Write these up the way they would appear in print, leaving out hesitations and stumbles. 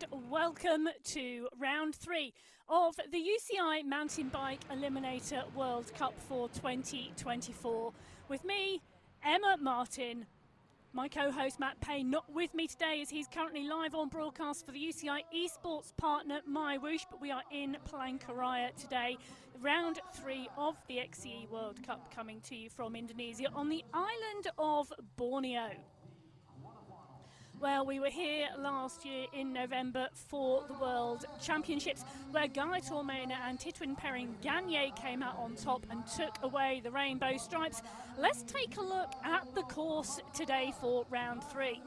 and welcome to round 3 of the UCI Mountainbike Eliminator World Cup for 2024. With me, Emma Martin, my co-host Matt Payne, not with me today as he's currently live on broadcast for the UCI esports partner MyWhoosh, but we are in Palangkaraya today, round 3 of the XCE World Cup coming to you from Indonesia on the island of Borneo. Well, we were here last year in November for the World Championships, where Guy Tormena and Titwin Perrin-Gagne came out on top and took away the rainbow stripes. Let's take a look at the course today for round 3.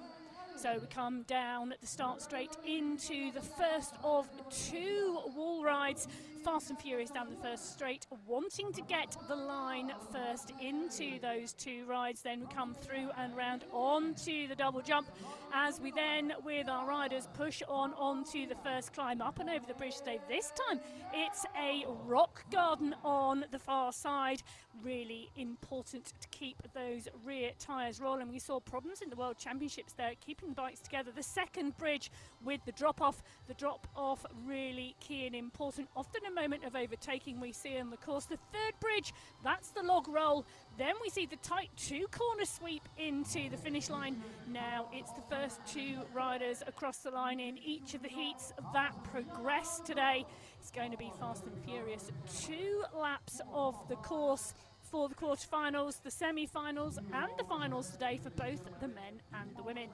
So we come down at the start straight into the first of 2 wall rides. Fast and furious down the first straight, wanting to get the line first into those 2 rides. Then we come through and round onto the double jump as we then, with our riders, push on onto the first climb up and over the bridge today. This time it's a rock garden on the far side. Really important to keep those rear tyres rolling. We saw problems in the World Championships there, keeping the bikes together. The second bridge with the drop-off really key and important. Often a moment of overtaking we see on the course. The third bridge, that's the log roll. Then we see the tight 2-corner sweep into the finish line. Now it's the first 2 riders across the line in each of the heats that progress today. It's going to be fast and furious. 2 laps of the course for the quarterfinals, the semi-finals and the finals today for both the men and the women.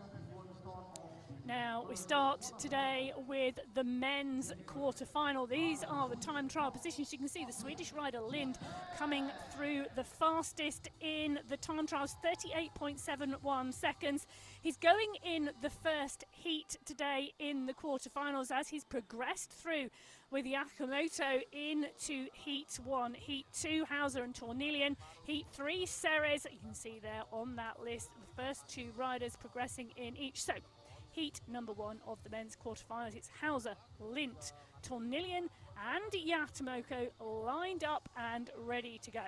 Now we start today with the men's quarter-final. These are the time trial positions. You can see the Swedish rider Lind coming through the fastest in the time trials, 38.71 seconds. He's going in the first heat today in the quarter-finals as he's progressed through with Yamamoto into Heat 1, Heat 2, Hauser and Tornilien, Heat 3, Ceres. You can see there on that list the first 2 riders progressing in each. So heat number 1 of the men's quarterfinals, it's Hauser, Lint, Tornilien and Yamamoto lined up and ready to go.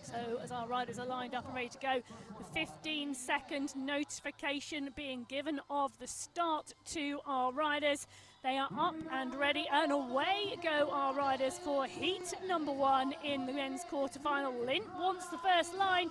So as our riders are lined up and ready to go, the 15-second notification being given of the start to our riders. They are up and ready, and away go our riders for heat number 1 in the men's quarterfinal. Lint wants the first line,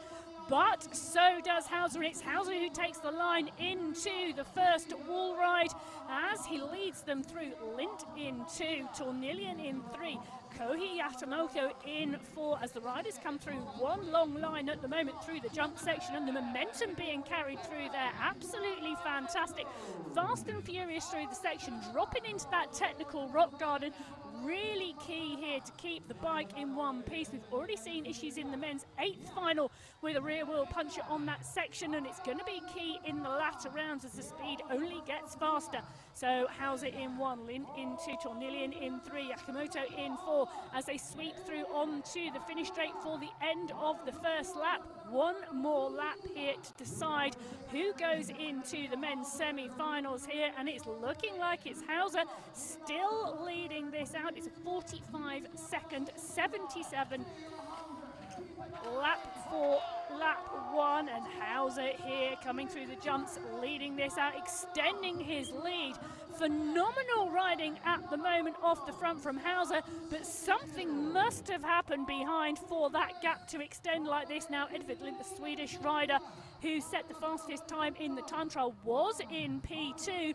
but so does Hauser, and it's Hauser who takes the line into the first wall ride as he leads them through. Lint in 2, Tornilien in 3, Kohi Yamamoto in 4 as the riders come through one long line at the moment through the jump section, and the momentum being carried through there, absolutely fantastic. Fast and furious through the section, dropping into that technical rock garden. Really key here to keep the bike in one piece. We've already seen issues in the men's 8th final with a rear wheel puncher on that section, and it's going to be key in the latter rounds as the speed only gets faster. So Hauser in 1, Lint in 2, Tornilien in 3, Yamamoto in 4 as they sweep through onto the finish straight for the end of the first lap. One more lap here to decide who goes into the men's semi-finals here, and it's looking like it's Hauser still leading this out. It's a 45-second 77 lap for lap 1, and Hauser here coming through the jumps, leading this out, extending his lead. Phenomenal riding at the moment off the front from Hauser, but something must have happened behind for that gap to extend like this. Now Edvard Lind, the Swedish rider who set the fastest time in the time trial, was in P2.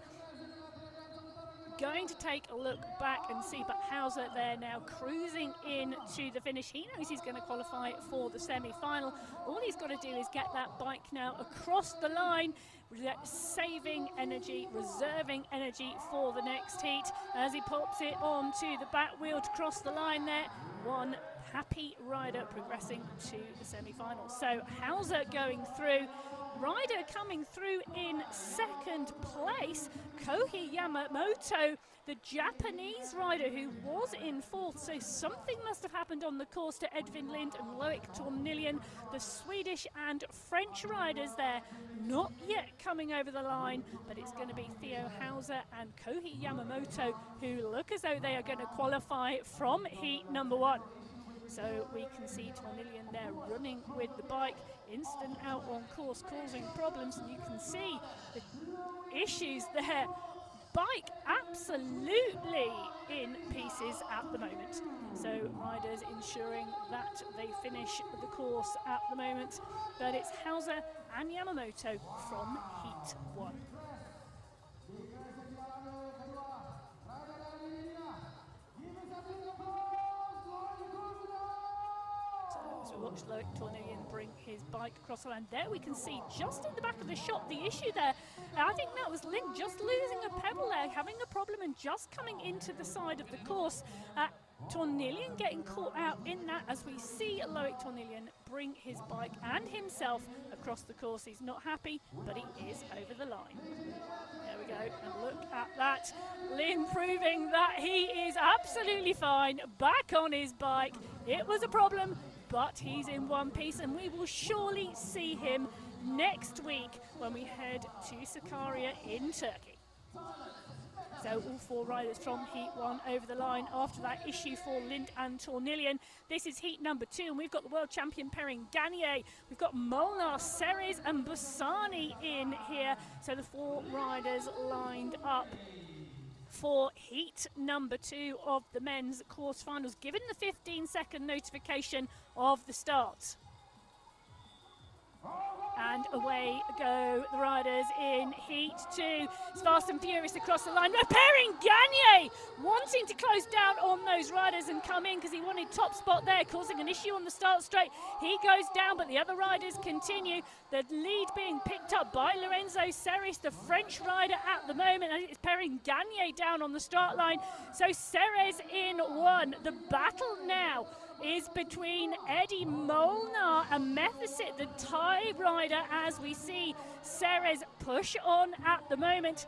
Going to take a look back and see, but Hauser there now cruising in to the finish. He knows he's going to qualify for the semi-final. All he's got to do is get that bike now across the line, saving energy, reserving energy for the next heat as he pops it onto the back wheel to cross the line there. One happy rider progressing to the semi-final. So Hauser going through. Rider coming through in 2nd place, Kohi Yamamoto, the Japanese rider who was in 4th. So something must have happened on the course to Edvin Lind and Loic Tornilien. The Swedish and French riders there not yet coming over the line, but it's going to be Theo Hauser and Kohi Yamamoto who look as though they are going to qualify from heat number 1. So we can see Tornilien there running with the bike, instant out on course, causing problems, and you can see the issues there bike absolutely in pieces at the moment. So riders ensuring that they finish the course at the moment. But it's Hauser and Yamamoto from Heat 1. So we watch Loic Tornillian bring his bike across the line. There we can see just in the back of the shot the issue there. I think that was Link just losing a pedal there, having a problem and just coming into the side of the course. Tornillian getting caught out in that as we see Loic Tornillian bring his bike and himself across the course. He's not happy, but he is over the line. There we go, and look at that. Lin proving that he is absolutely fine, back on his bike. It was a problem, but he's in one piece, and we will surely see him next week when we head to Sakarya in Turkey. So all four riders from Heat 1 over the line after that issue for Lind and Tornillian. This is Heat number 2, and we've got the world champion Perrin Gagné. We've got Molnar, Ceres and Bassani in here. So the four riders lined up for Heat number 2 of the men's quarterfinals, given the 15-second notification of the start. And away go the riders in Heat 2. It's fast and furious across the line. Perrin Gagné wanting to close down on those riders and come in because he wanted top spot there, causing an issue on the start straight. He goes down, but the other riders continue. The lead being picked up by Lorenzo Ceres, the French rider at the moment. And it's Perrin Gagné down on the start line. So Ceres in 1. The battle now is between Eddie Molnar and Methasit, the Thai rider, as we see Ceres push on at the moment.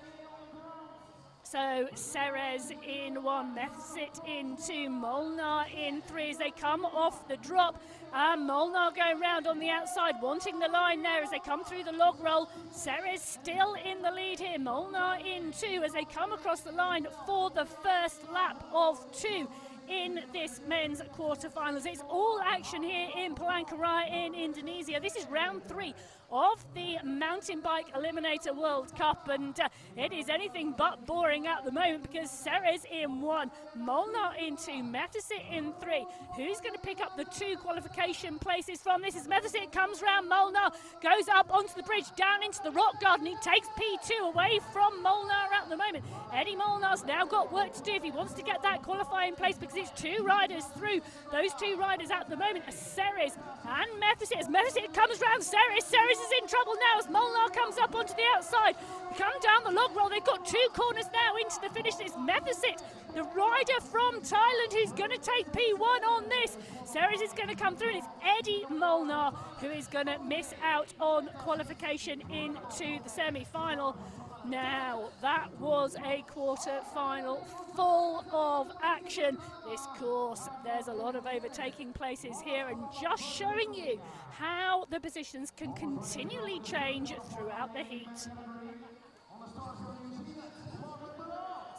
So Ceres in 1, Methasit in 2, Molnar in 3 as they come off the drop. Molnar going round on the outside, wanting the line there as they come through the log roll. Ceres still in the lead here, Molnar in 2 as they come across the line for the first lap of 2. In this men's quarterfinals. It's all action here in Palangkaraya in Indonesia. This is round 3 of the Mountainbike Eliminator World Cup, and it is anything but boring at the moment because Ceres in 1, Molnar in 2, Methasit in 3. Who's going to pick up the 2 qualification places from this? Is Methasit comes round, Molnar goes up onto the bridge, down into the rock garden. He takes P2 away from Molnar at the moment. Eddie Molnar's now got work to do if he wants to get that qualifying place because it's 2 riders through. Those 2 riders at the moment are Ceres and Methasit. As Methasit comes round Ceres, Ceres is in trouble now as Molnar comes up onto the outside. They come down the log roll. They've got 2 corners now into the finish. It's Methasit, the rider from Thailand, who's going to take P1 on this. Ceres is going to come through, and it's Eddie Molnar who is going to miss out on qualification into the semi-final. Now, that was a quarter-final full of action. This course, there's a lot of overtaking places here, and just showing you how the positions can continually change throughout the heat.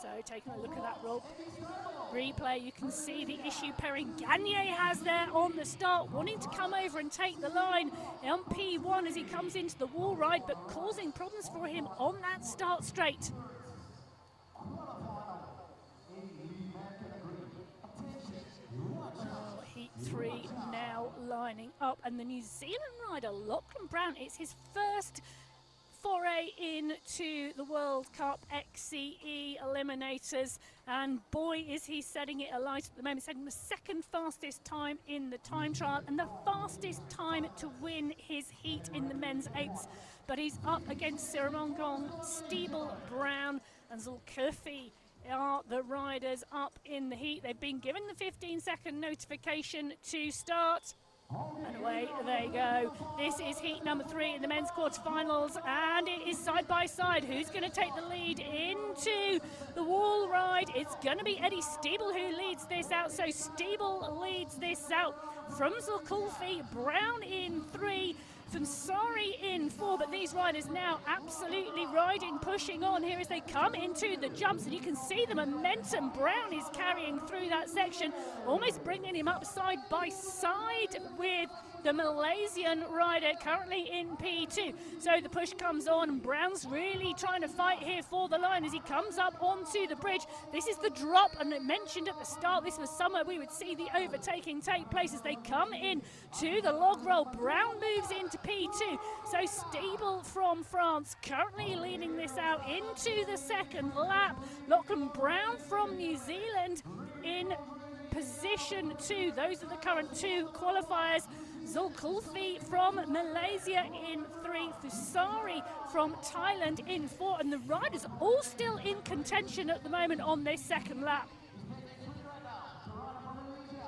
So taking a look at that replay, you can see the issue Perrin Gagné has there on the start, wanting to come over and take the line on P1 as he comes into the wall ride, but causing problems for him on that start straight. Heat 3 now lining up, and the New Zealand rider Lachlan Brown, it's his first foray into the World Cup XCE Eliminators, and boy is he setting it alight at the moment, setting the 2nd fastest time in the time trial and the fastest time to win his heat in the men's 8s. But he's up against Siramongong, Steeble, Brown and Zulkifli are the riders up in the heat. They've been given the 15-second notification to start. And away they go. This is heat number 3 in the men's quarterfinals, and it is side by side. Who's going to take the lead into the wall ride? It's going to be Eddie Steeble who leads this out. So Steeble leads this out from Zulkifli, Brown in 3, Fansari in 4, but these riders now absolutely riding, pushing on here as they come into the jumps, and you can see the momentum Brown is carrying through that section, almost bringing him up side by side with the Malaysian rider, currently in P2. So the push comes on, and Brown's really trying to fight here for the line as he comes up onto the bridge. This is the drop, and I mentioned at the start this was somewhere we would see the overtaking take place as they come in to the log roll. Brown moves into P2. So Stiebel from France currently leading this out into the second lap. Lachlan Brown from New Zealand in position 2. Those are the current 2 qualifiers. Zulkifli from Malaysia in 3, Fusari from Thailand in 4, and the riders all still in contention at the moment on this second lap.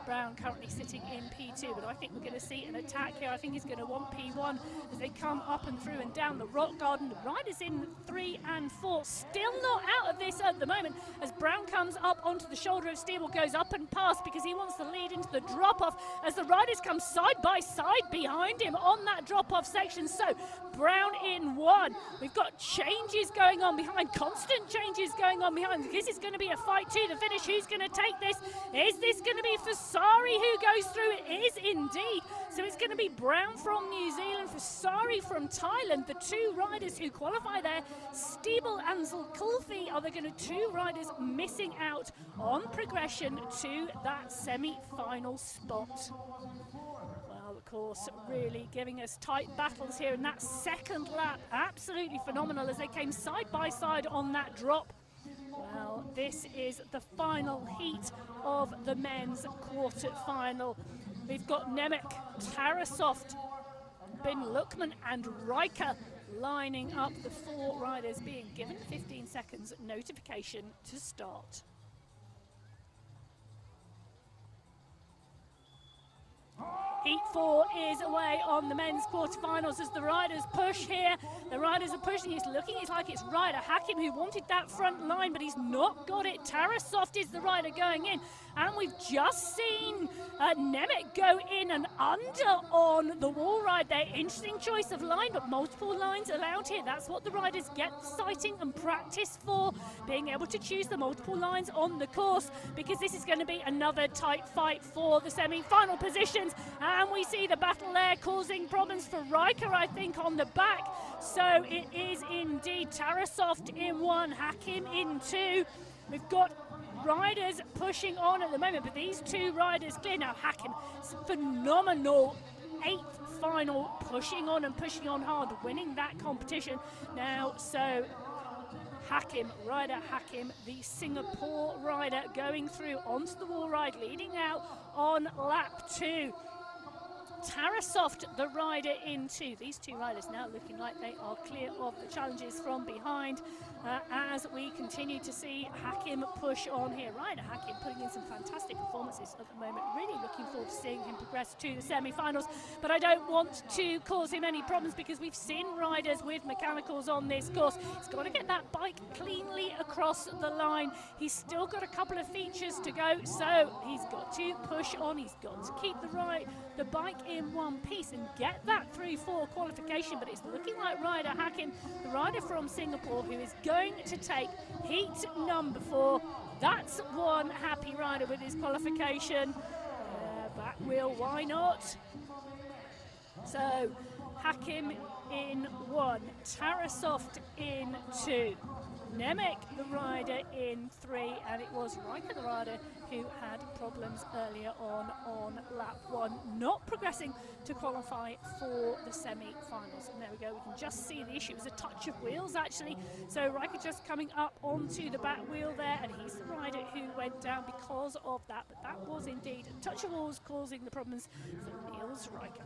Brown currently sitting in P2, but I think we're going to see an attack here. I think he's going to want P1 as they come up and through and down the rock garden. The riders in 3 and 4 still not out of this at the moment as Brown comes up onto the shoulder of Stiebel, goes up and past because he wants to lead into the drop-off as the riders come side by side behind him on that drop-off section. So Brown in 1. We've got changes going on behind, constant changes going on behind. This is going to be a fight to the finish. Who's going to take this? Is this going to be Fusari who goes through? It is indeed. So it's going to be Brown from New Zealand, Fusari from Thailand, the 2 riders who qualify there. Stiebel and Zulkifli are the 2 riders missing out on progression to that semi-final spot. Well, of course, really giving us tight battles here in that second lap. Absolutely phenomenal as they came side by side on that drop. Well, this is the final heat of the men's quarter-final. We've got Nemec, Tarasov, Bin Lukman and Riker lining up, the 4 riders being given 15 seconds notification to start. Heat 4 is away on the men's quarterfinals as the riders push here. The riders are pushing. It's like it's rider Hakim who wanted that front line, but he's not got it. Tarasov is the rider going in. And we've just seen Nemec go in and under on the wall ride there. Interesting choice of line, but multiple lines allowed here. That's what the riders get sighting and practice for, being able to choose the multiple lines on the course, because this is going to be another tight fight for the semi-final positions. And we see the battle there causing problems for Riker, I think, on the back. So it is indeed Tarasov in 1, Hakim in 2. We've got riders pushing on at the moment, but these 2 riders clear now. Hakim, phenomenal 8th final, pushing on and pushing on hard, winning that competition now. So Hakim, rider Hakim, the Singapore rider, going through onto the wall ride, leading out on lap 2. Tarasov, the rider in 2. These 2 riders now looking like they are clear of the challenges from behind as we continue to see Hakim push on here. Rider Hakim putting in some fantastic performances at the moment. Really looking forward to seeing him progress to the semi-finals, but I don't want to cause him any problems because we've seen riders with mechanicals on this course. He's got to get that bike cleanly across the line. He's still got a couple of features to go, so he's got to push on. He's got to keep the bike in one piece and get that through for qualification, but it's looking like rider Hakim, the rider from Singapore, who is going to take heat number 4. That's one happy rider with his qualification. Back wheel, why not? So Hakim in 1, Tarasov in 2, Nemec the rider in 3, and it was Riker the rider who had problems earlier on lap 1, not progressing to qualify for the semi-finals. And there we go, we can just see the issue. It was a touch of wheels actually, so Riker just coming up onto the back wheel there, and he's the rider who went down because of that, but that was indeed a touch of wheels causing the problems for Niels Riker.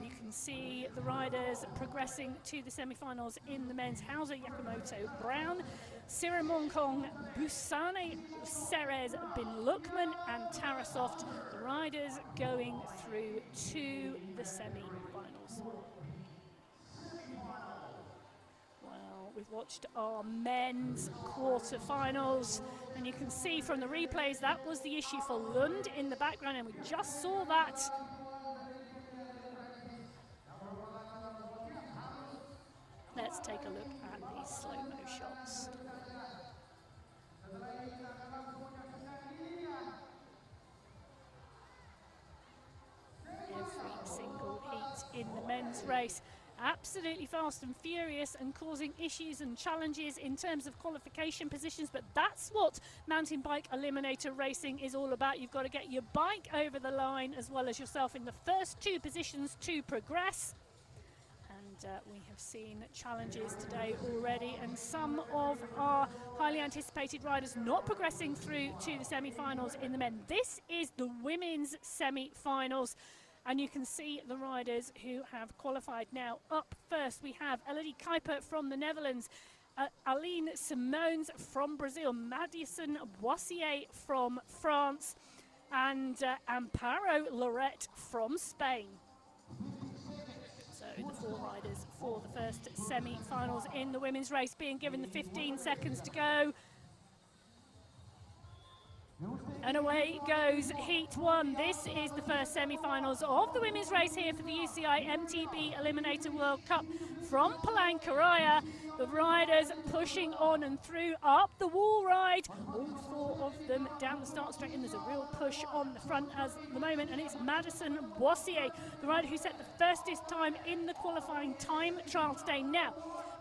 You can see the riders progressing to the semi-finals in the men's. Hauser, Yakamoto, Brown, Sirimongkong, Busane, Ceres, Bin Lukman and Tarasov, the riders going through to the semi-finals. Well, we've watched our men's quarter-finals, and you can see from the replays that was the issue for Lund in the background, and we just saw that. Let's take a look at these slow-mo shots. women's race. Absolutely fast and furious and causing issues and challenges in terms of qualification positions, but that's what mountain bike eliminator racing is all about. You've got to get your bike over the line as well as yourself in the first two positions to progress. And we have seen challenges today already, and some of our highly anticipated riders not progressing through to the semi-finals in the men. This is the women's semi-finals. And you can see the riders who have qualified now. Up first, we have Elodie Kuiper from the Netherlands, Aline Simons from Brazil, Madison Boissier from France, and Amparo Lorette from Spain. So the four riders for the first semi-finals in the women's race being given the 15 seconds to go. And away goes Heat 1. This is the first semi-finals of the women's race here for the UCI MTB Eliminator World Cup from Palangkaraya. The riders pushing on and through, up the wall ride. All four of them down the start straight, and there's a real push on the front at the moment, and it's Madison Boissier, the rider who set the fastest time in the qualifying time trial today. Now,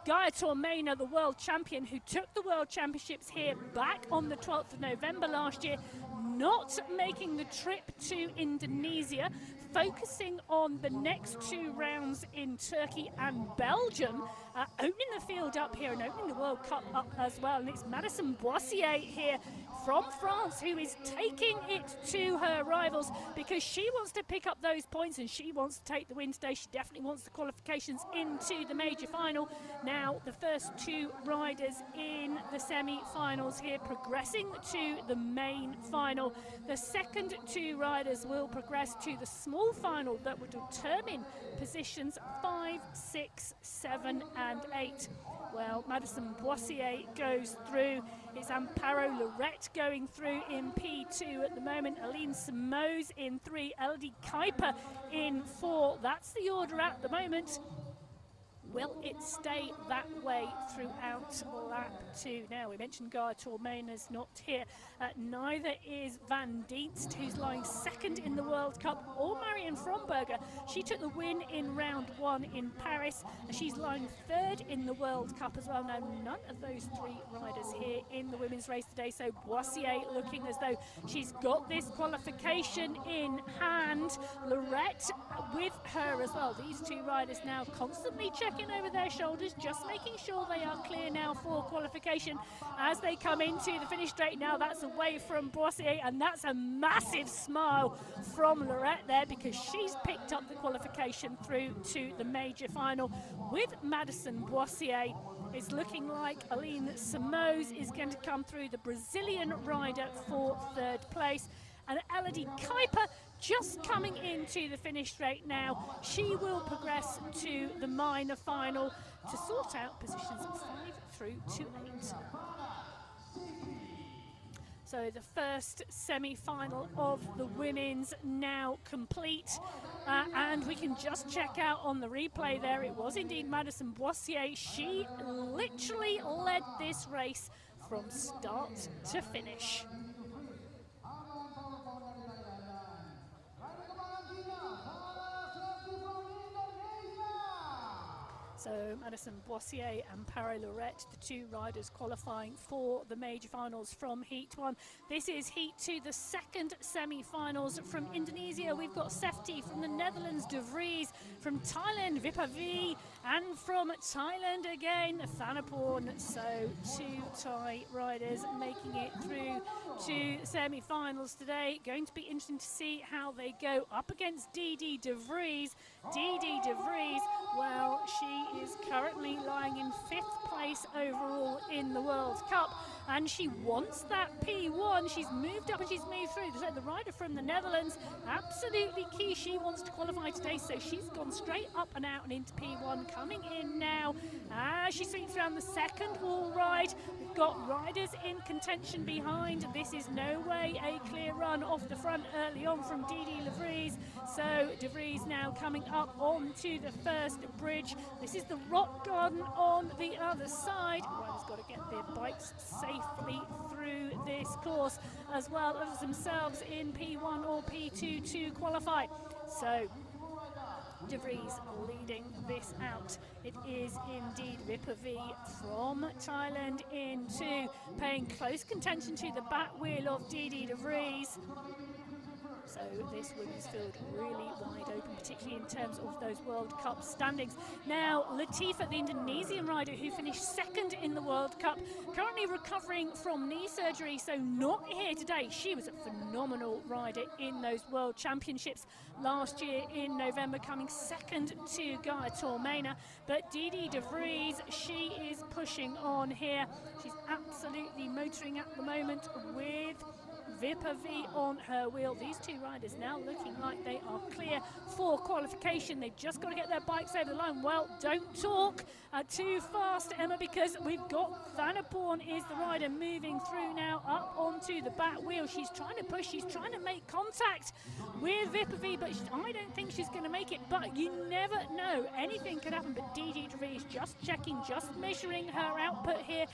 Gaia Tormena, the world champion, who took the world championships here back on the 12th of November last year, not making the trip to Indonesia, focusing on the next two rounds in Turkey and Belgium, opening the field up here and opening the World Cup up as well. And it's Madison Boissier here from France who is taking it to her rivals because she wants to pick up those points and she wants to take the win today. She definitely wants the qualifications into the major final. Now the first two riders in the semi-finals here progressing to the main final. The second two riders will progress to the small final that will determine positions 5, 6, 7 and 8. Well, Madison Boissier goes through. It's Amparo Lorette going through in P2 at the moment. Aline Simons in 3. Elodie Kuiper in 4. That's the order at the moment. Will it stay that way throughout lap 2? Now, we mentioned Gaia Tormena's not here. Neither is Van Dienst, who's lying second in the World Cup, or Marion Fromberger. She took the win in round 1 in Paris. She's lying third in the World Cup as well. Now, none of those three riders here in the women's race today. So Boissier looking as though she's got this qualification in hand. Lorette with her as well. These two riders now constantly checking over their shoulders, just making sure they are clear now for qualification as they come into the finish straight. Now that's away from Boissier, and that's a massive smile from Lorette there because she's picked up the qualification through to the major final with Madison Boissier. It's looking like Aline Simons is going to come through, the Brazilian rider, for third place. And Elodie Kuiper just coming into the finish straight now. She will progress to the minor final to sort out positions 5 through to 8. So the first semi-final of the women's now complete. And we can just check out on the replay there. It was indeed Madison Boissier. She literally led this race from start to finish. So Madison Boissier and Amparo Lorette, the two riders qualifying for the major finals from Heat 1. This is Heat 2, the second semi-finals. From Indonesia, we've got Sefti. From the Netherlands, De Vries. From Thailand, Vipavi. And from Thailand again, Thanaporn. So two Thai riders making it through to semi-finals today. Going to be interesting to see how they go up against Didi De Vries. Didi De Vries, well, she is currently lying in 5th place overall in the World Cup, and she wants that P1. She's moved up and she's moved through. So the rider from the Netherlands, absolutely key. She wants to qualify today, so she's gone straight up and out and into P1. Coming in now as she sweeps around the second wall ride. We've got riders in contention behind. This is no way a clear run off the front early on from Didi De Vries. So De Vries now coming up onto the first bridge. This is the rock garden on the other side. Riders got to get their bikes safely through this course as well as themselves in P1 or P2 to qualify. So De Vries leading this out. It is indeed Vipavi from Thailand into paying close contention to the back wheel of Didi De Vries. So this women's field really wide open, particularly in terms of those World Cup standings. Now, Latifa, the Indonesian rider who finished second in the World Cup, currently recovering from knee surgery, so not here today. She was a phenomenal rider in those World Championships last year in November, coming second to Gaia Tormena. But Didi De Vries, she is pushing on here. She's absolutely motoring at the moment with Vipavi on her wheel. These two riders now looking like they are clear for qualification. They've just got to get their bikes over the line. Well, don't talk too fast, Emma, because we've got Thanaporn is the rider moving through now up onto the back wheel. She's trying to push, she's trying to make contact with Vipavi, but I don't think she's going to make it. But you never know, anything could happen. But Didi De Vries just checking, just measuring her output here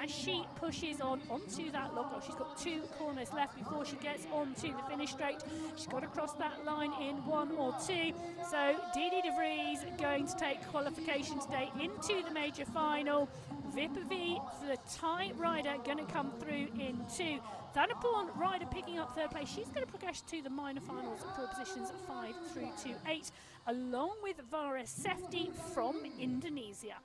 as she pushes on onto that log. She's got 2 corners left before she gets onto the finish straight. She's got to cross that line in 1 or 2. So Didi De Vries going to take qualification today into the major final. Vipavi, the Thai rider, going to come through in 2. Thanaporn rider picking up 3rd place. She's going to progress to the minor finals for positions 5 through to 8, along with Vara Sefti from Indonesia.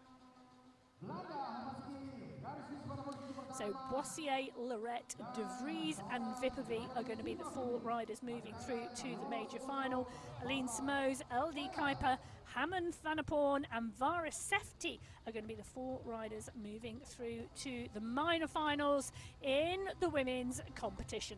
So Boissier, Lorette, De Vries and Vipavi are going to be the 4 riders moving through to the major final. Aline Simoes, LD Kuiper, Hammond Thanaporn and Vara Sefti are going to be the 4 riders moving through to the minor finals in the women's competition.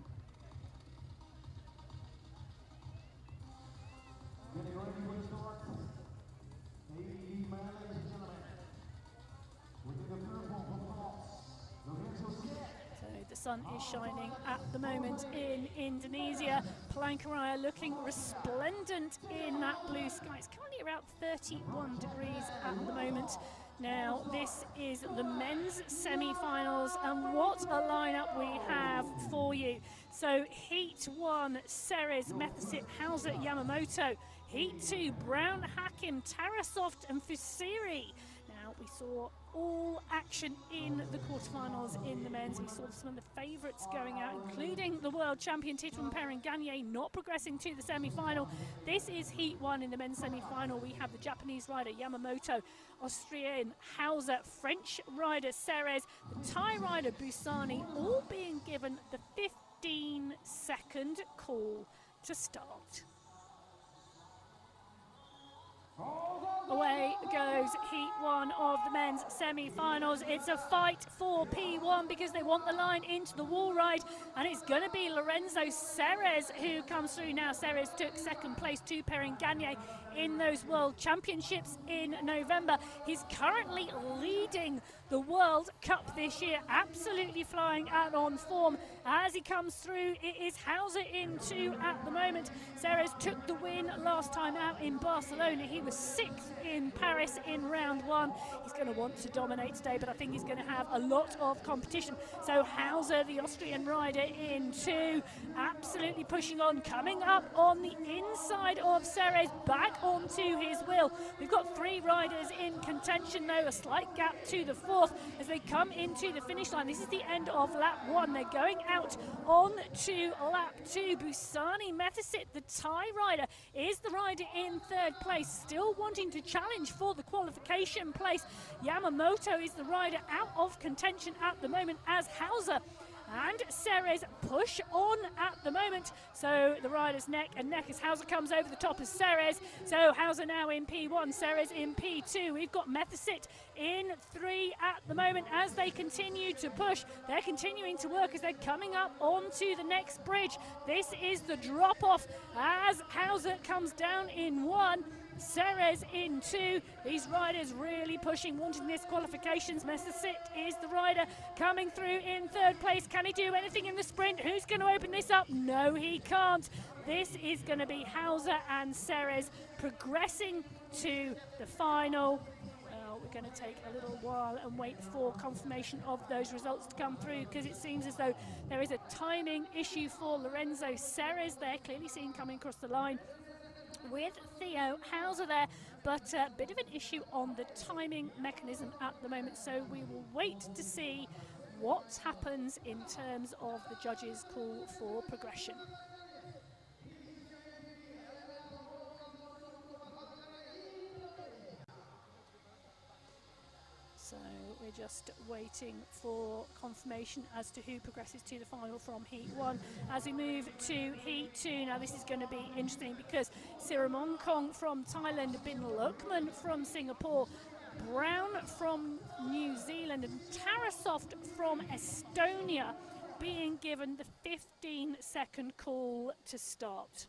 The sun is shining at the moment in Indonesia. Palangkaraya looking resplendent in that blue sky. It's currently around 31 degrees at the moment. Now, this is the men's semi-finals, and what a lineup we have for you. So, Heat 1, Ceres, Methesit, Hauser, Yamamoto. Heat 2, Brown, Hakim, Tarasoft and Fusiri. Now, we saw all action in the quarterfinals in the men's. We saw some of the favourites going out, including the world champion Titouan Perrin-Gagné not progressing to the semi-final. This is Heat 1 in the men's semi-final. We have the Japanese rider Yamamoto, Austrian Hauser, French rider Ceres, the Thai rider Busani, all being given the 15-second call to start. Away goes Heat 1 of the men's semi-finals. It's a fight for P1 because they want the line into the wall ride, and it's going to be Lorenzo Ceres who comes through now. Ceres took 2nd place to Perrin-Gagné in those World Championships in November. He's currently leading the World Cup this year, absolutely flying out on form. As he comes through, it is Hauser in 2 at the moment. Ceres took the win last time out in Barcelona. He was 6th in Paris in round 1. He's going to want to dominate today, but I think he's going to have a lot of competition. So Hauser, the Austrian rider, in 2, absolutely pushing on, coming up on the inside of Ceres, back onto his wheel. We've got 3 riders in contention though, a slight gap to the 4th as they come into the finish line. This is the end of lap 1. They're going out on to lap 2. Busani Methesit, the Thai rider, is the rider in 3rd place, still wanting to challenge for the qualification place. Yamamoto is the rider out of contention at the moment as Hauser and Ceres push on at the moment. So the riders neck and neck as Hauser comes over the top of Ceres. So Hauser now in P1, Ceres in P2. We've got Methesit in 3 at the moment as they continue to push. They're continuing to work as they're coming up onto the next bridge. This is the drop-off as Hauser comes down in 1. Ceres in 2. These riders really pushing, wanting this qualifications. Methesit is the rider coming through in 3rd place. Can he do anything in the sprint? Who's going to open this up? No, he can't. This is going to be Hauser and Ceres progressing to the final. We're going to take a little while and wait for confirmation of those results to come through, because it seems as though there is a timing issue for Lorenzo Ceres there, clearly seen coming across the line with Theo Hauser there, but a bit of an issue on the timing mechanism at the moment, so we will wait to see what happens in terms of the judges' call for progression. So we're just waiting for confirmation as to who progresses to the final from Heat 1. As we move to Heat 2, now this is going to be interesting because Siramongkong from Thailand, Bin Lukman from Singapore, Brown from New Zealand and Tarasov from Estonia being given the 15-second call to start.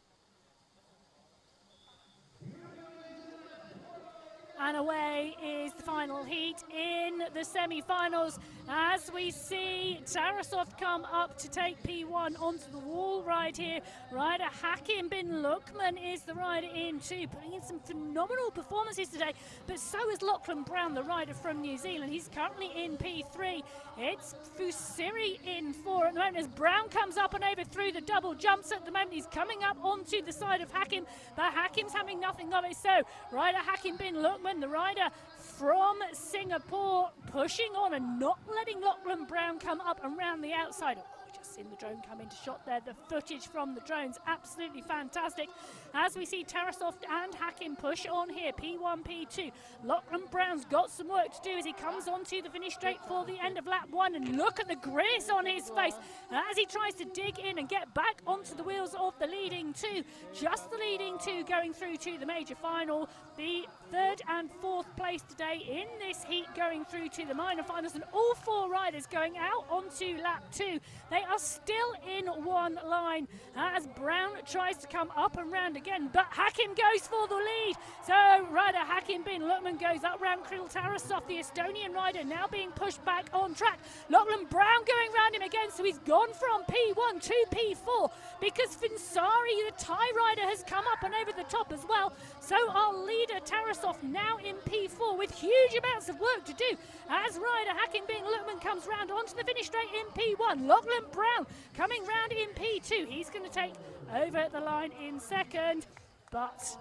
And away is the final heat in the semi-finals as we see Tarasov come up to take P1 onto the wall right here. Rider Hakim Bin Lukman is the rider in two, putting in some phenomenal performances today, but so is Lachlan Brown, the rider from New Zealand. He's currently in P3. It's Fusiri in 4 at the moment as Brown comes up and over through the double jumps at the moment. He's coming up onto the side of Hakim, but Hakim's having nothing of it. So rider Hakim Bin Lukman, the rider from Singapore, pushing on and not letting Lachlan Brown come up and round the outside. Just seen the drone come into shot there. The footage from the drone's absolutely fantastic. As we see Tarasov and Hakim push on here, P1, P2. Lachlan Brown's got some work to do as he comes onto the finish straight for the end of lap 1. And look at the grit on his face as he tries to dig in and get back onto the wheels of the leading two. Just the leading two going through to the major final. The third and fourth place today in this heat going through to the minor finals, and all 4 riders going out onto lap 2. They are still in one line as Brown tries to come up and round again, but Hakim goes for the lead. So rider Hakim Bin Lukman goes up round Krill Tarasov, the Estonian rider, now being pushed back on track. Lachlan Brown going round him again, so he's gone from P1 to P4 because Finsari, the Thai rider, has come up and over the top as well. So our leader Tarasov now in P4 with huge amounts of work to do as rider Hakim Bin Lukman comes round onto the finish straight in P1. Lachlan Brown coming round in P2. He's going to take over the line in second, but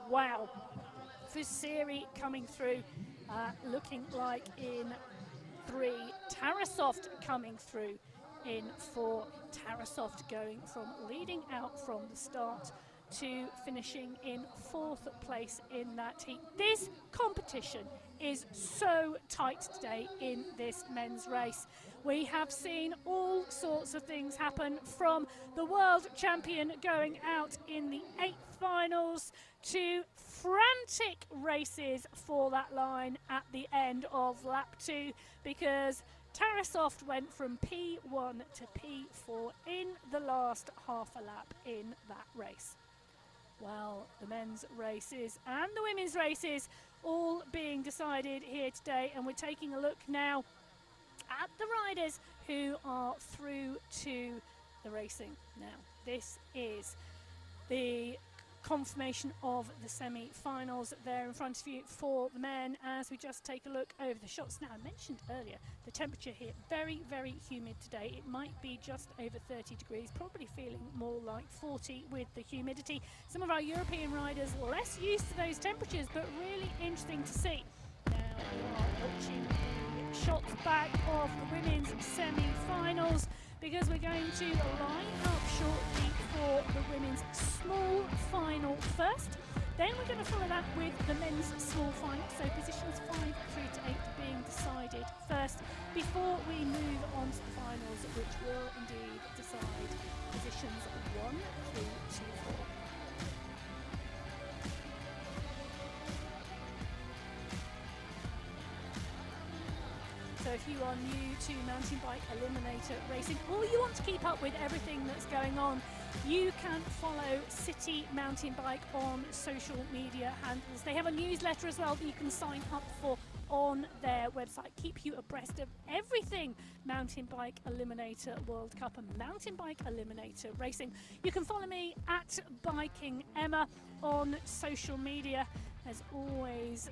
wow, Fusiri coming through, looking like in 3. Tarasov coming through in 4. Tarasov going from leading out from the start to finishing in 4th place in that heat. This competition is so tight today in this men's race. We have seen all sorts of things happen, from the world champion going out in the 8th finals to frantic races for that line at the end of lap 2, because Tarasov went from P1 to P4 in the last half a lap in that race. Well, the men's races and the women's races all being decided here today, and we're taking a look now at the riders who are through to the racing. Now, this is the confirmation of the semi-finals there in front of you for the men as we just take a look over the shots. Now, I mentioned earlier the temperature here very, very humid today. It might be just over 30 degrees, probably feeling more like 40 with the humidity. Some of our European riders less used to those temperatures, but really interesting to see. Now we are watching the shots back of the women's semi-finals, because we're going to line up shortly for the women's small final first. Then we're going to follow that with the men's small final, so positions 5 through to 8 being decided first before we move on to the finals, which will indeed decide positions 1 through to 4. So if you are new to Mountainbike Eliminator racing, or you want to keep up with everything that's going on, you can follow City Mountain Bike on social media handles. They have a newsletter as well that you can sign up for on their website. Keep you abreast of everything Mountainbike Eliminator World Cup and Mountainbike Eliminator racing. You can follow me at Biking Emma on social media. There's always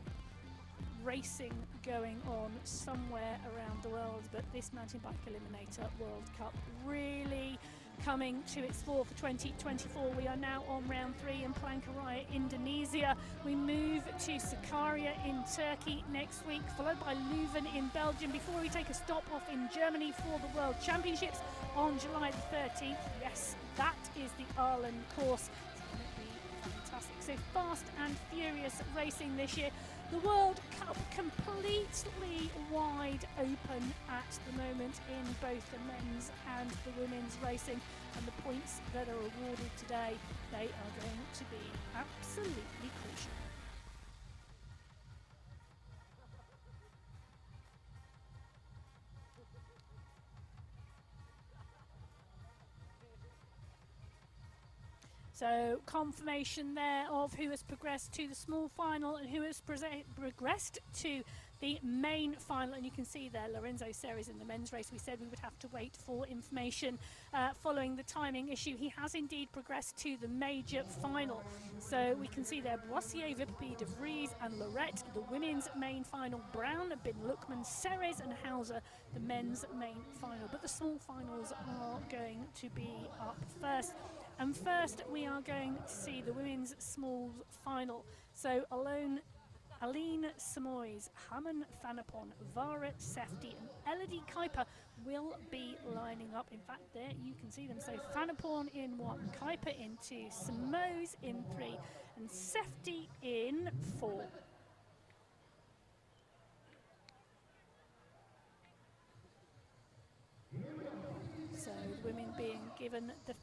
racing going on somewhere around the world, but this Mountainbike Eliminator World Cup really coming to its fourth for 2024. We are now on round 3 in Palangkaraya, Indonesia. We move to Sakarya in Turkey next week, followed by Leuven in Belgium, before we take a stop off in Germany for the World Championships on July the 13th. Yes, that is the Arlen course. It's going to be fantastic. So fast and furious racing this year. The World Cup completely wide open at the moment in both the men's and the women's racing, and the points that are awarded today, they are going to be absolutely crucial. So confirmation there of who has progressed to the small final and who has progressed to the main final. And you can see there Lorenzo Ceres in the men's race. We said we would have to wait for information following the timing issue. He has indeed progressed to the major final. So we can see there Boissier, Vippi, De Vries and Lorette. The women's main final, Brown, Bin Lookman, Ceres and Hauser, the men's main final. But the small finals are going to be up first. And first, we are going to see the women's smalls final. So Aline Samoys, Haman Fanapon, Vara Sefti and Elodie Kuiper will be lining up. In fact, there you can see them. So Fanapon in 1, Kuiper in 2, Samoys in 3 and Sefti in 4. So the women being given the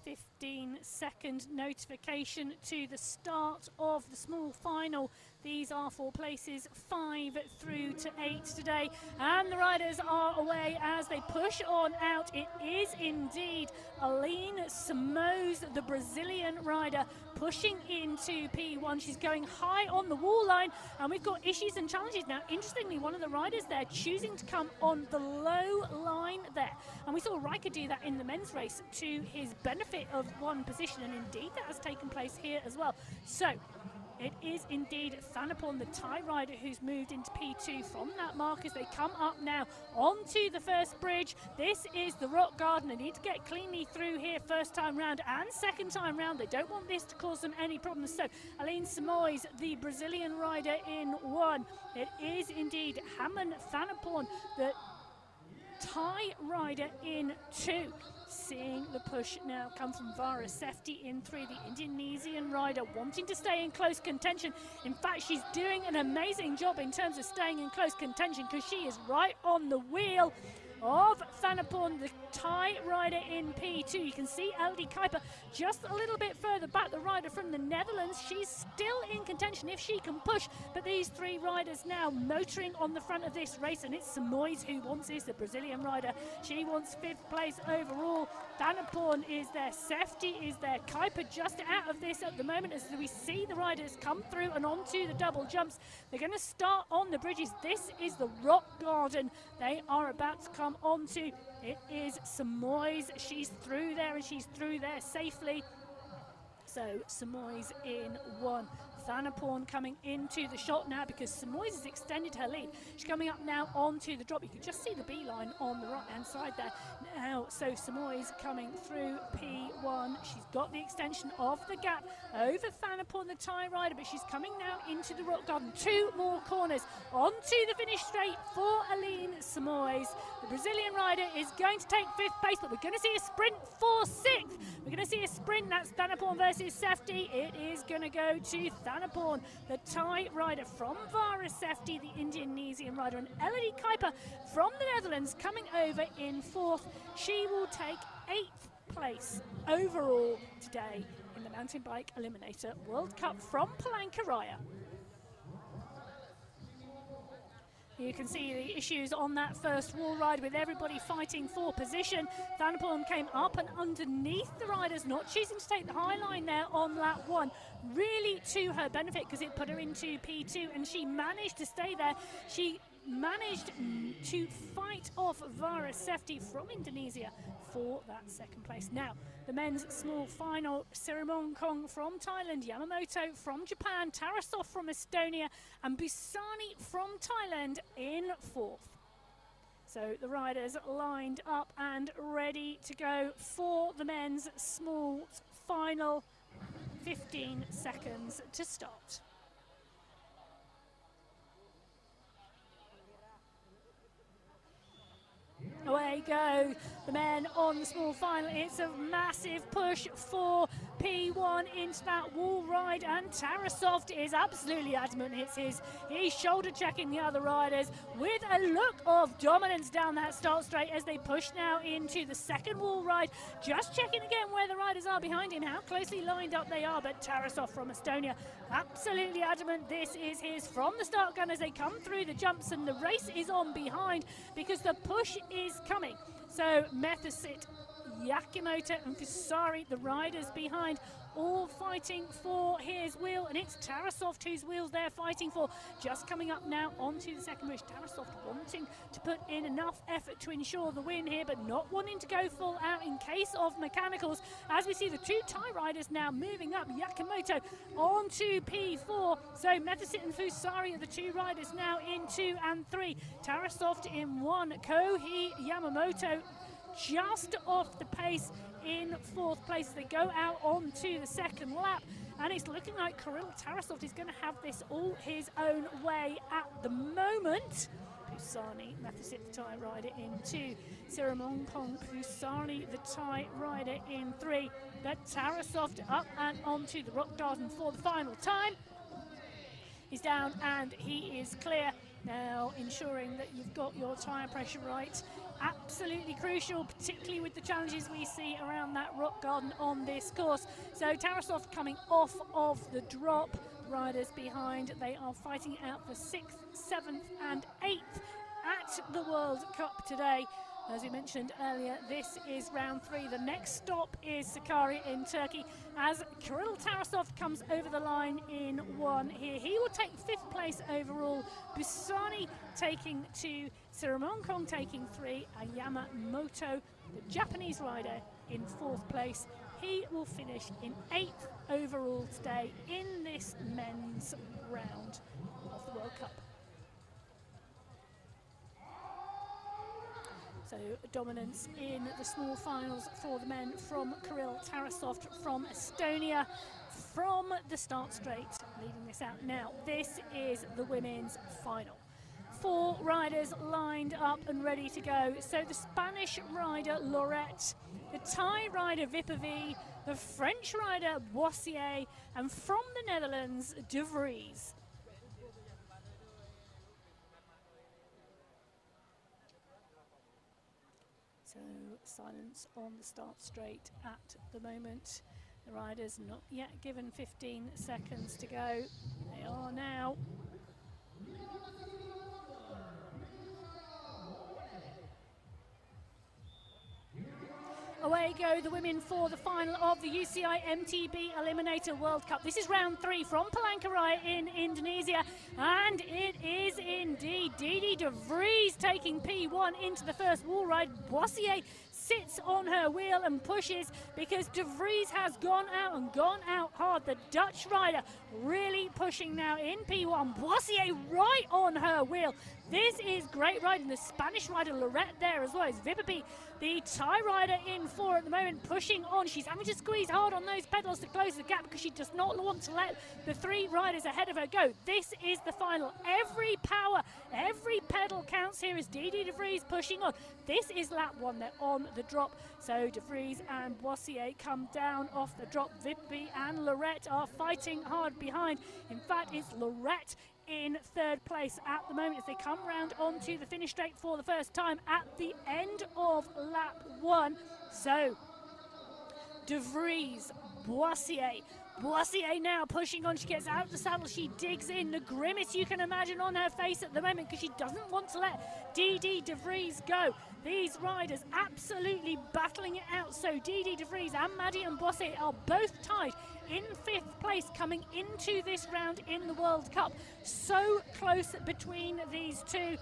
15-second notification to the start of the small final. These are for places 5 through to 8 today, and the riders are away as they push on out. It is indeed Aline Samoes, the Brazilian rider, pushing into P1. She's going high on the wall line, and we've got issues and challenges now. Interestingly, one of the riders there choosing to come on the low line there, and we saw Riker do that in the men's race to his benefit of one position, and indeed that has taken place here as well. So it is indeed Fanapon, the Thai rider, who's moved into P2 from that mark as they come up now onto the first bridge. This is the rock garden. They need to get cleanly through here first time round and second time round. They don't want this to cause them any problems. So Aline Samoys, the Brazilian rider, in 1. It is indeed Haman Fanapon, the Thai rider, in 2. Seeing the push now come from Vara Sefti in 3, the Indonesian rider wanting to stay in close contention. In fact, she's doing an amazing job in terms of staying in close contention because she is right on the wheel of Fanapon, the Thai rider, in P2. You can see Elodie Kuiper just a little bit further back, the rider from the Netherlands. She's still in contention if she can push, but these 3 riders now motoring on the front of this race, and it's Samoys who wants this, the Brazilian rider. She wants 5th place overall. Fanapon is there, Sefti is there, Kuiper just out of this at the moment as we see the riders come through and onto the double jumps. They're going to start on the bridges. This is the rock garden they are about to come onto. It is Samoys. She's through there, and she's through there safely. So Samoys in 1. Fanapon coming into the shot now because Samoys has extended her lead. She's coming up now onto the drop. You can just see the beeline on the right-hand side there. Now, so Samoys coming through P1. She's got the extension of the gap over Fanapon, the Thai rider, but she's coming now into the rock garden. 2 more corners onto the finish straight for Aline Samoys. The Brazilian rider is going to take 5th place, but we're going to see a sprint for 6th. We're going to see a sprint. That's Fanapon versus Sefti. It is going to go to Fanapon, the Thai rider, from Vara Sefti, the Indonesian rider, and Elodie Kuiper from the Netherlands coming over in 4th. She will take 8th place overall today in the Mountainbike Eliminator World Cup from Palangkaraya. You can see the issues on that first wall ride with everybody fighting for position. Fanapon came up and underneath the riders, not choosing to take the high line there on lap 1. Really to her benefit because it put her into P2 and she managed to stay there. She managed to fight off Vara Sefti from Indonesia for that 2nd place. Now, the men's small final, Sirimongkong from Thailand, Yamamoto from Japan, Tarasov from Estonia, and Busani from Thailand in 4th. So the riders lined up and ready to go for the men's small final. 15 seconds to start. Away go the men on the small final. It's a massive push for P1 into that wall ride, and Tarasov is absolutely adamant it's his. He's shoulder checking the other riders with a look of dominance down that start straight as they push now into the second wall ride. Just checking again where the riders are behind him, how closely lined up they are, but Tarasov from Estonia absolutely adamant this is his from the start gun as they come through the jumps, and the race is on behind because the push is coming. So Methasit, Yakimoto and Fusari, the riders behind, all fighting for his wheel, and it's Tarasov whose wheels they're fighting for. Just coming up now onto the second push. Tarasov wanting to put in enough effort to ensure the win here, but not wanting to go full out in case of mechanicals, as we see the two Thai riders now moving up. Yakimoto onto P4, so Methasit and Fusari are the two riders now in 2 and 3. Tarasov in 1, Kohei Yamamoto just off the pace in 4th place. They go out onto the second lap, and it's looking like Kirill Tarasov is going to have this all his own way at the moment. Pusani, Mathasit, the Thai rider, in 2. Siramongpong Pusani, the Thai rider, in 3. But Tarasov up and onto the rock garden for the final time. He's down and he is clear. Now ensuring that you've got your tyre pressure right. Absolutely crucial, particularly with the challenges we see around that rock garden on this course. So Tarasov coming off of the drop. Riders behind, they are fighting out for 6th, 7th and 8th at the World Cup today. As we mentioned earlier, this is round 3. The next stop is Sakarya in Turkey as Kirill Tarasov comes over the line in 1 here. He will take 5th place overall. Busani taking 2, Siramongpong taking 3, and Yamamoto, the Japanese rider, in 4th place. He will finish in 8th overall today in this men's round of the World Cup. So dominance in the small finals for the men from Kirill Tarasov from Estonia from the start straight, leading this out now. This is the women's final. 4 riders lined up and ready to go. So the Spanish rider Lorette, the Thai rider Vipavi, the French rider Boissier, and from the Netherlands, De Vries. So silence on the start straight at the moment. The riders not yet given 15 seconds to go. They are now. Away go the women for the final of the UCI MTB Eliminator World Cup. This is round 3 from Palangkaraya in Indonesia, and it is indeed Didi De Vries taking P1 into the first wall ride. Boissier sits on her wheel and pushes because De Vries has gone out hard. The Dutch rider really pushing now in P1. Boissier right on her wheel. This is great riding. The Spanish rider Lorette there as well as Vipapi, the Thai rider, in 4 at the moment, pushing on. She's having to squeeze hard on those pedals to close the gap because she does not want to let the 3 riders ahead of her go. This is the final. Every power, every pedal counts here as Didi De Vries pushing on. This is lap 1. They're on the drop. So De Vries and Boissier come down off the drop. Vipapi and Lorette are fighting hard behind. In fact, it's Lorette in 3rd place at the moment as they come round onto the finish straight for the first time at the end of lap 1. So De Vries, Boissier now pushing on. She gets out of the saddle, she digs in. The grimace you can imagine on her face at the moment because she doesn't want to let Didi De Vries go. These riders absolutely battling it out. So Didi De Vries and Maddie and Boissier are both tied in 5th place coming into this round in the World Cup. So close between these two.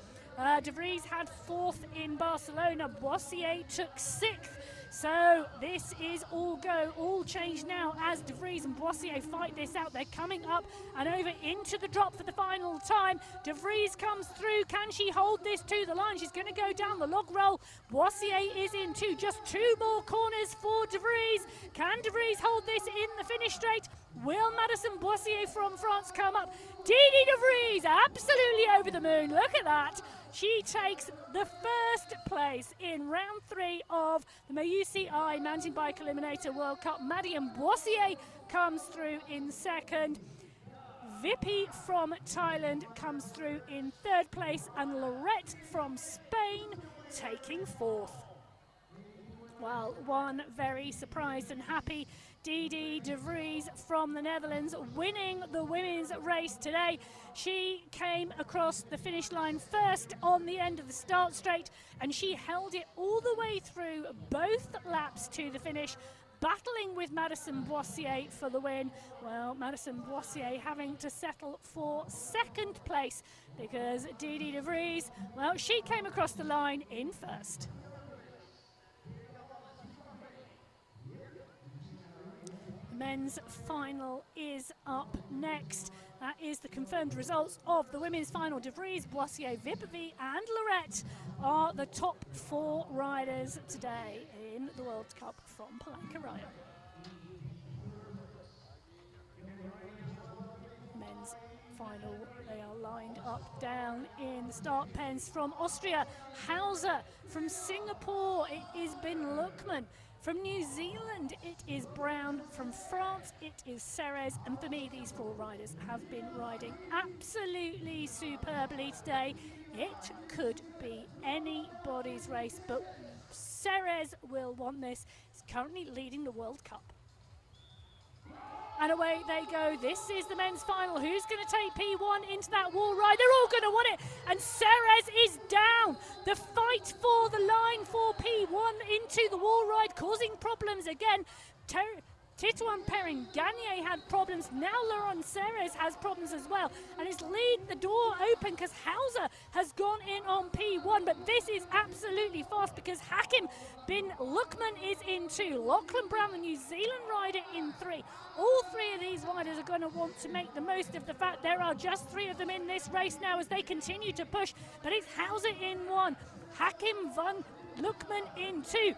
De Vries had 4th in Barcelona. Boissier took 6th. So this is all go, all change now as De Vries and Boissier fight this out. They're coming up and over into the drop for the final time. De Vries comes through. Can she hold this to the line? She's going to go down the log roll. Boissier is in two. Just two more corners for De Vries. Can De Vries hold this in the finish straight? Will Madison Boissier from France come up? Didi De Vries absolutely over the moon. Look at that. She takes the first place in round 3 of the UCI Mountainbike Eliminator World Cup. Madeleine Boissier comes through in second. Vippy from Thailand comes through in third place, and Lorette from Spain taking fourth. Well, one very surprised and happy Didi De Vries from the Netherlands winning the women's race today. She came across the finish line first on the end of the start straight, and she held it all the way through both laps to the finish, battling with Madison Boissier for the win. Well, Madison Boissier having to settle for second place because Didi De Vries, well, she came across the line in first. Men's final is up next. That is the confirmed results of the women's final. De Vries, Boissier, Vippy and Lorette are the top 4 riders today in the World Cup from Palangkaraya. Men's final, they are lined up down in the start pens. From Austria, Hauser. From Singapore, it is Bin Lukman. From New Zealand, it is Brown. From France, it is Ceres. And for me, these 4 riders have been riding absolutely superbly today. It could be anybody's race, but Ceres will want this. He's currently leading the World Cup. And away they go. This is the men's final. Who's going to take P1 into that wall ride? They're all going to want it. And Ceres is down. The fight for the line for P1 into the wall ride, causing problems again. Titouan Perrin Gagne had problems. Now Laurent Ceres has problems as well. And it's leaving the door open because Hauser has gone in on P1. But this is absolutely fast because Hakim Bin Lukman is in 2. Lachlan Brown, the New Zealand rider, in 3. All 3 of these riders are going to want to make the most of the fact there are just 3 of them in this race now as they continue to push. But it's Hauser in 1. Hakim Van Lukman in 2.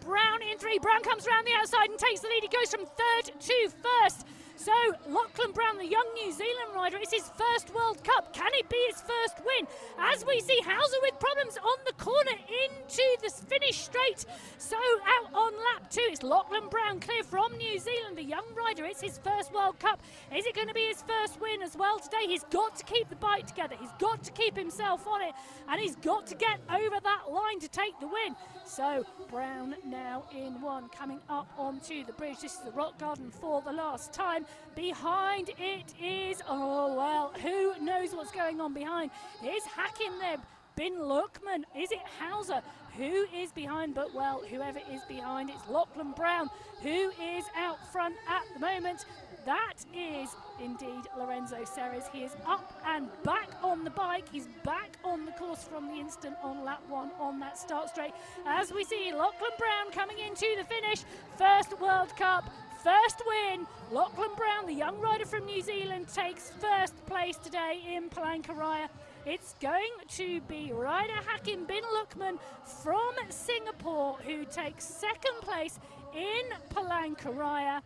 Brown in 3. Brown comes around the outside and takes the lead. He goes from third to first. So Lachlan Brown, the young New Zealand rider, it's his first World Cup. Can it be his first win? As we see Hauser with problems on the corner into the finish straight. So out on lap 2, it's Lachlan Brown clear from New Zealand, the young rider. It's his first World Cup. Is it going to be his first win as well today? He's got to keep the bike together. He's got to keep himself on it. And he's got to get over that line to take the win. So Brown now in 1, coming up onto the bridge. This is the rock garden for the last time. Behind it is, oh well, who knows what's going on behind? Is Hakim there? Bin Lukman, is it Hauser? Who is behind? But well, whoever is behind, it's Lachlan Brown, who is out front at the moment. That is indeed Lorenzo Ceres. He is up and back on the bike. He's back on the course from the instant on lap 1 on that start straight. As we see Lachlan Brown coming into the finish. First World Cup, first win. Lachlan Brown, the young rider from New Zealand, takes first place today in Palangkaraya. It's going to be rider Hakim Bin Lukman from Singapore who takes second place in Palangkaraya.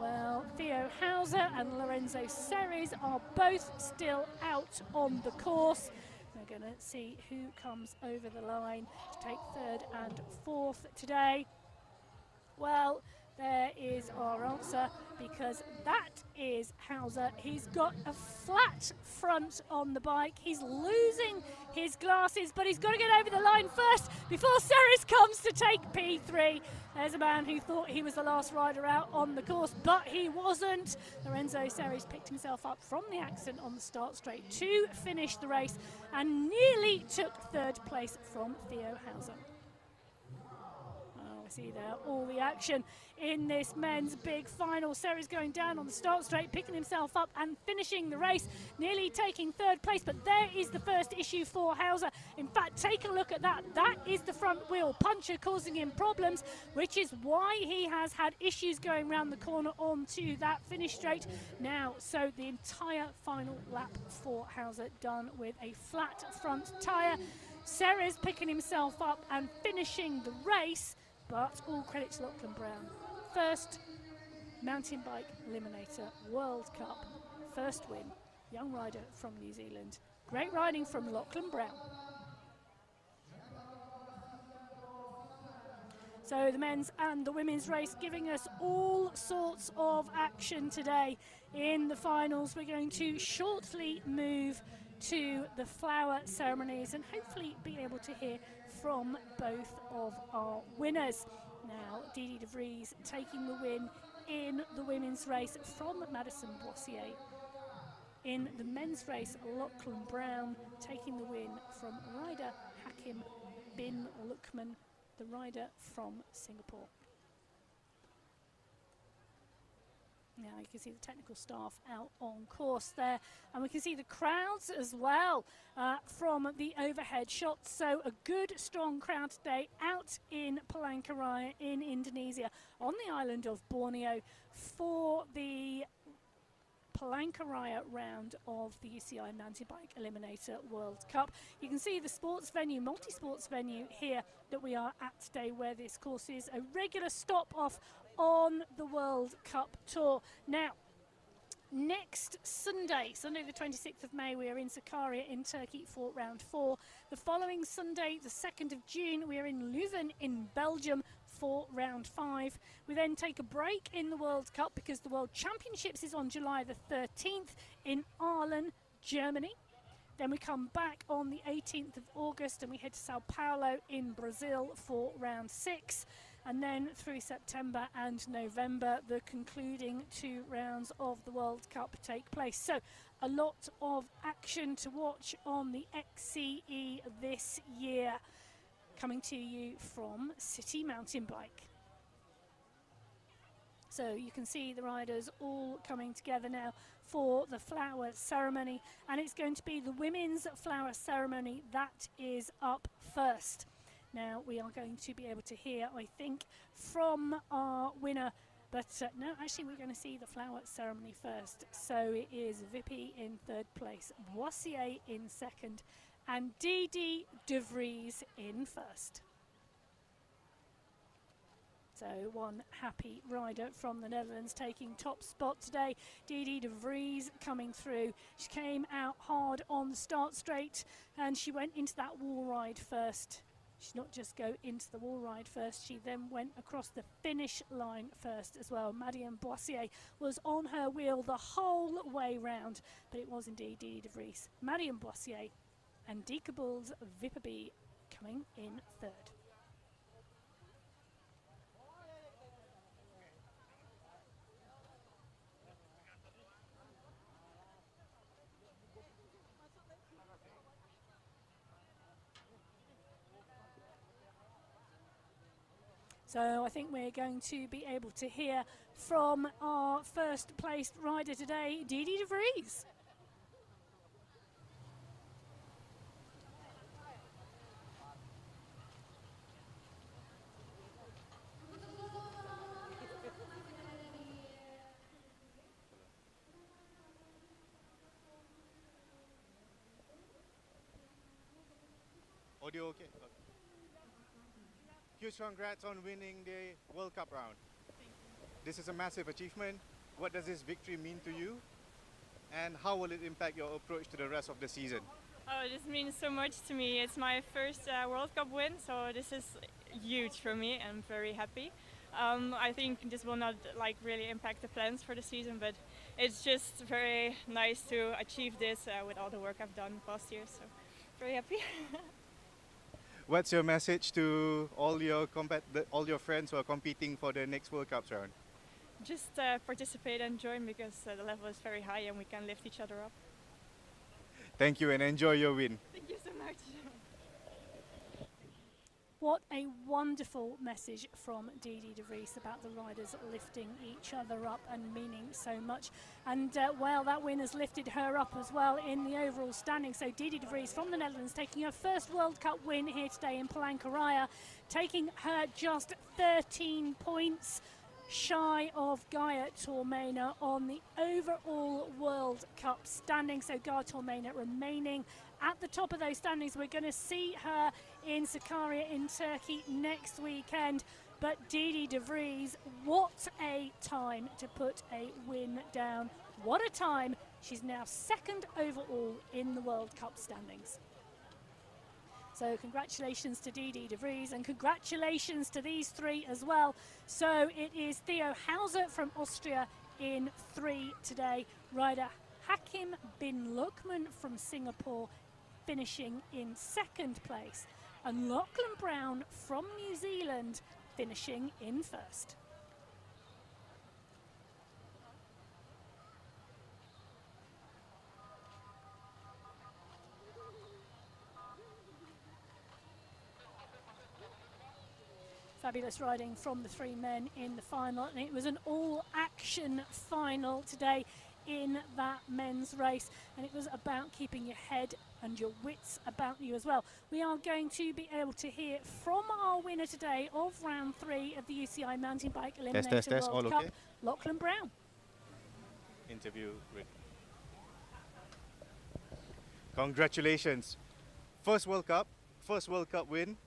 Well, Theo Hauser and Lorenzo Ceres are both still out on the course. We're going to see who comes over the line to take third and fourth today. Well, there is our answer, because that is Hauser. He's got a flat front on the bike. He's losing his glasses, but he's got to get over the line first before Ceres comes to take P3. There's a man who thought he was the last rider out on the course, but he wasn't. Lorenzo Ceres picked himself up from the accident on the start straight to finish the race and nearly took third place from Theo Hauser. see there all the action in this men's big final. Sarah's going down on the start straight, picking himself up and finishing the race, nearly taking third place. But there is the first issue for Hauser. In fact, take a look at that. That is the front wheel puncher causing him problems, which is why he has had issues going round the corner onto that finish straight now. So the entire final lap for Hauser done with a flat front tyre. Serres picking himself up and finishing the race, but all credit to Lachlan Brown. First mountain bike Eliminator World Cup, first win, young rider from New Zealand. Great riding from Lachlan Brown. So the men's and the women's race giving us all sorts of action today in the finals. We're going to shortly move to the flower ceremonies and hopefully be able to hear from both of our winners. Now, Didi de Vries taking the win in the women's race from Madison Boissier. In the men's race, Lachlan Brown taking the win from rider Hakim bin Lukman, the rider from Singapore. Now you can see the technical staff out on course there, and we can see the crowds as well from the overhead shots. So a good strong crowd today out in Palangkaraya in Indonesia on the island of Borneo for the Palangkaraya round of the UCI Mountainbike Eliminator World Cup. You can see the sports venue, multi-sports venue here that we are at today, where this course is a regular stop off on the World Cup Tour. Now, next Sunday the 26th of May, we are in Sakarya in Turkey for round 4. The following Sunday, the 2nd of June, we are in Leuven in Belgium for round 5. We then take a break in the World Cup because the World Championships is on July the 13th in Aalen, Germany. Then we come back on the 18th of August and we head to Sao Paulo in Brazil for round 6. And then through September and November, the concluding 2 rounds of the World Cup take place. So a lot of action to watch on the XCE this year. Coming to you from City Mountain Bike. So you can see the riders all coming together now for the flower ceremony, and it's going to be the women's flower ceremony that is up first. Now we are going to be able to hear, I think, from our winner, but no, actually we're going to see the flower ceremony first. So it is Vippy in 3rd place, Boissier in 2nd, and Didi de Vries in 1st. So one happy rider from the Netherlands taking top spot today. Didi de Vries coming through. She came out hard on the start straight and she went into that wall ride first. She did not just go into the wall ride first, she then went across the finish line first as well. Marianne Boissier was on her wheel the whole way round, but it was indeed Didi de Vries. Marianne Boissier and Dekabul's Vipperby coming in 3rd. So I think we're going to be able to hear from our first placed rider today, Didi de Vries. Audio okay? Huge congrats on winning the World Cup round. This is a massive achievement. What does this victory mean to you? And how will it impact your approach to the rest of the season? Oh, this means so much to me. It's my first World Cup win, so this is huge for me. I'm very happy. I think this will not really impact the plans for the season, but it's just very nice to achieve this with all the work I've done past year. So very happy. What's your message to all your friends who are competing for the next World Cup round? Just participate and join because the level is very high and we can lift each other up. Thank you and enjoy your win. Thank you so much. What a wonderful message from Didi de Vries about the riders lifting each other up and meaning so much. And well, that win has lifted her up as well in the overall standing. So Didi de Vries from the Netherlands taking her first World Cup win here today in Palangkaraya, taking her just 13 points shy of Gaia Tormena on the overall World Cup standing. So Gaia Tormena remaining at the top of those standings. We're going to see her in Sakarya in Turkey next weekend. But Didi de Vries, what a time to put a win down. What a time. She's now second overall in the World Cup standings. So congratulations to Didi de Vries, and congratulations to these three as well. So it is Theo Hauser from Austria in 3 today. Rider Hakim bin Lukman from Singapore finishing in 2nd place. And Lachlan Brown from New Zealand finishing in 1st. Fabulous riding from the 3 men in the final, and it was an all-action final today in that men's race, and it was about keeping your head and your wits about you as well. We are going to be able to hear from our winner today of round 3 of the UCI Mountainbike Eliminator World Cup, Lachlan Brown. Interview ready. Congratulations. First World Cup win.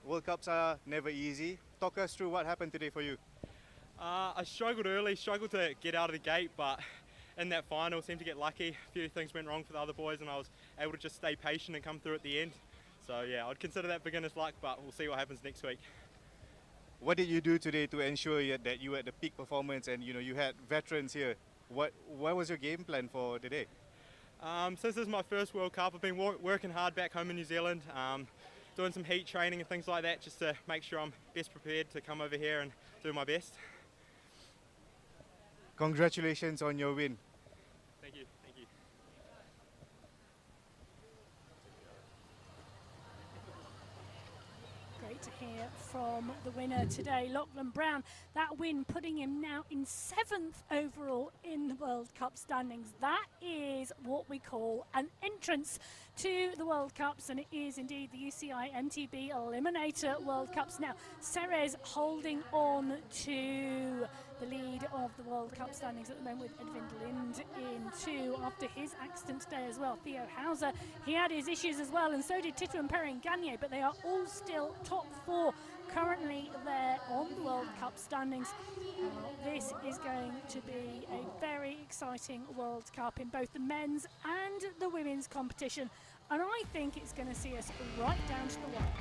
World Cups are never easy. Talk us through what happened today for you. I struggled early, struggled to get out of the gate, but in that final seemed to get lucky. A few things went wrong for the other boys and I was able to just stay patient and come through at the end. So yeah, I'd consider that beginner's luck, but we'll see what happens next week. What did you do today to ensure that you were at the peak performance, and you had veterans here? What was your game plan for the day? Since this is my first World Cup, I've been working hard back home in New Zealand. Doing some heat training and things like that just to make sure I'm best prepared to come over here and do my best. Congratulations on your win. Thank you, thank you. Great to hear from the winner today, Lachlan Brown. That win putting him now in 7th overall in the World Cup standings. That is what we call an entrance to the World Cups, and it is indeed the UCI MTB Eliminator World Cups. Now, Ceres holding on to the lead of the World Cup standings at the moment with Edvind Lind in 2 after his accident today as well. Theo Hauser, he had his issues as well, and so did Titouan Perrin Gagné, but they are all still top 4 currently there on the World Cup standings. This is going to be a very exciting World Cup in both the men's and the women's competition, and I think it's going to see us right down to the wire.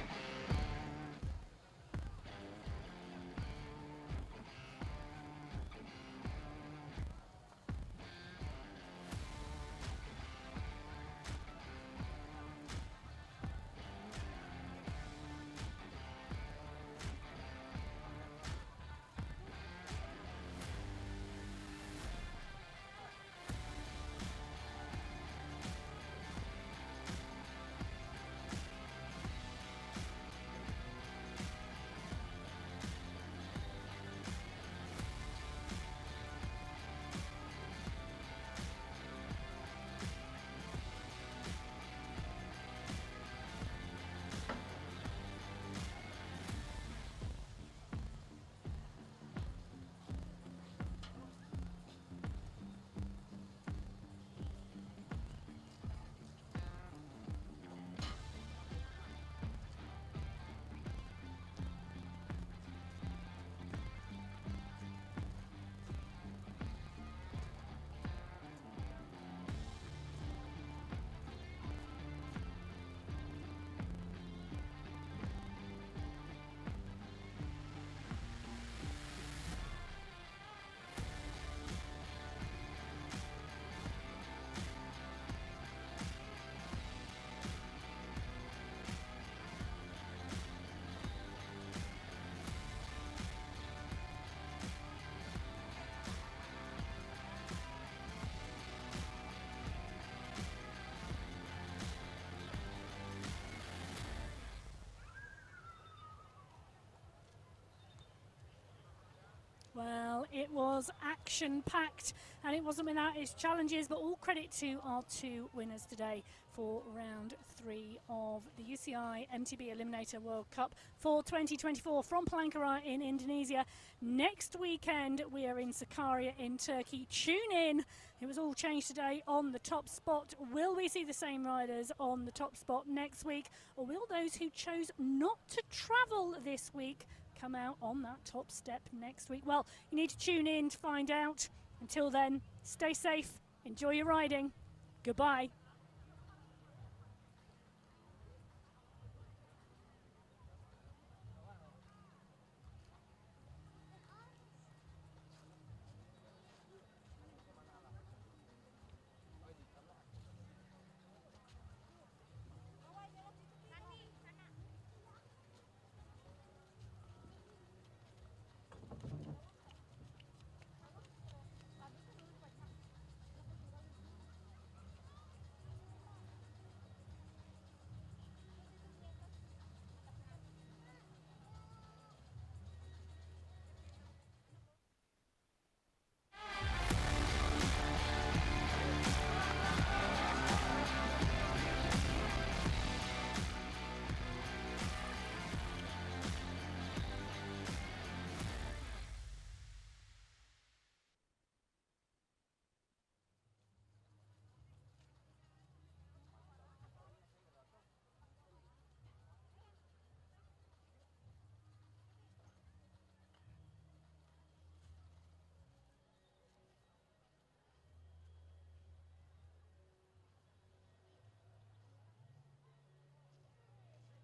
It was action-packed, and it wasn't without its challenges, but all credit to our two winners today for round 3 of the UCI MTB Eliminator World Cup for 2024 from Palangkaraya in Indonesia. Next weekend, we are in Sakarya in Turkey. Tune in. It was all changed today on the top spot. Will we see the same riders on the top spot next week, or will those who chose not to travel this week come out on that top step next week? Well, you need to tune in to find out. Until then, stay safe, enjoy your riding. Goodbye.